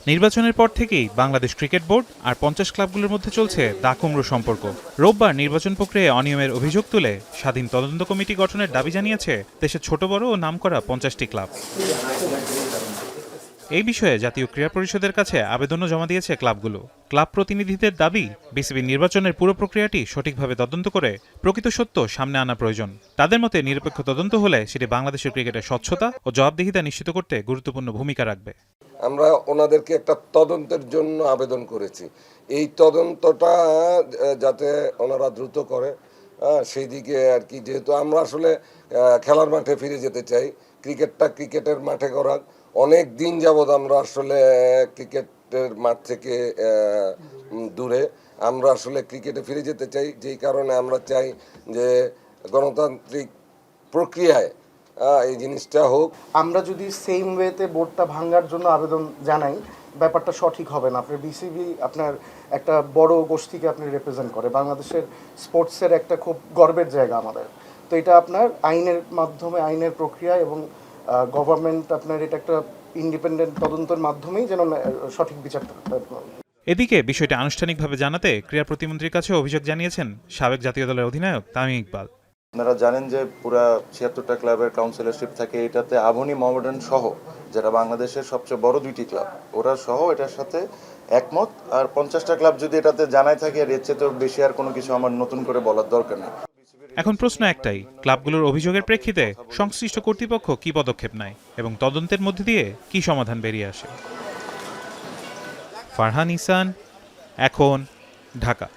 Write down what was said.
নির্বাচনের পর থেকেই বাংলাদেশ ক্রিকেট বোর্ড আর ৫০ ক্লাবগুলোর মধ্যে চলছে দা-কুমড়ো সম্পর্ক। রোববার নির্বাচন প্রক্রিয়ায় অনিয়মের অভিযোগ তুলে স্বাধীন তদন্ত কমিটি গঠনের দাবি জানিয়েছে দেশের ছোট বড় ও নামকরা ৫০টি ক্লাব। এই বিষয়ে জাতীয় ক্রীড়া পরিষদের কাছে আবেদনও জমা দিয়েছে ক্লাবগুলো। ক্লাব প্রতিনিধিদের দাবি, বিসিবি নির্বাচনের পুরো প্রক্রিয়াটি সঠিকভাবে তদন্ত করে প্রকৃত সত্য সামনে আনা প্রয়োজন। তাদের মতে নিরপেক্ষ তদন্ত হলে সেটি বাংলাদেশের ক্রিকেটের স্বচ্ছতা ও জবাবদিহিতা নিশ্চিত করতে গুরুত্বপূর্ণ ভূমিকা রাখবে। আমরা ওনাদেরকে একটা তদন্তের জন্য আবেদন করেছি। এই তদন্তটা যাতে ওনারা দ্রুত করে, সেই দিকে আর কি। যেহেতু আমরা আসলে খেলার মাঠে ফিরে যেতে চাই, ক্রিকেটটা ক্রিকেটের মাঠে করা। অনেক দিন যাবৎ আমরা আসলে ক্রিকেটের মাঠ থেকে দূরে, আমরা আসলে ক্রিকেটে ফিরে যেতে চাই। যেই কারণে আমরা চাই যে গণতান্ত্রিক প্রক্রিয়ায় এই জিনিসটা হোক। আমরা যদি সেম ওয়েতে বোর্ডটা ভাঙার জন্য আবেদন জানাই, ব্যাপারটা সঠিক হবে না। আপনার বিসিবি আপনার একটা বড় গোষ্ঠীকে আপনি রিপ্রেজেন্ট করে, বাংলাদেশের স্পোর্টসের একটা খুব গর্বের জায়গা আমাদের। তো এটা আপনার আইনের মাধ্যমে, আইনের প্রক্রিয়া এবং গভর্নমেন্ট আপনার এটা একটা ইন্ডিপেন্ডেন্ট তদন্তের মাধ্যমেই যেন সঠিক বিচারটা। এদিকে বিষয়টি আনুষ্ঠানিকভাবে জানাতে ক্রীড়া প্রতিমন্ত্রীর কাছে অভিযোগ জানিয়েছেন সাবেক জাতীয় দলের অধিনায়ক তামিম ইকবাল। আপনারা জানেন যে পুরা ৭৬টা ক্লাবের কাউন্সিলরশিপ থাকে, এটাতে আবনি মোহামেডান সহ, যেটা বাংলাদেশের সবচেয়ে বড় দুইটি ক্লাব, ওরা সহ এটার সাথে একমত। আর ৫০টা ক্লাব যদি এটাতে জানাই থাকে, আর এর চেয়ে বেশি আর কোনো কিছু আমার নতুন করে বলার দরকার নেই। এখন প্রশ্ন একটাই, ক্লাবগুলোর অভিযোগের প্রেক্ষিতে সংশ্লিষ্ট কর্তৃপক্ষ কি পদক্ষেপ নেয় এবং তদন্তের মধ্যে দিয়ে কি সমাধান বেরিয়ে আসে। ফারহান ইহসান, এখন, ঢাকা।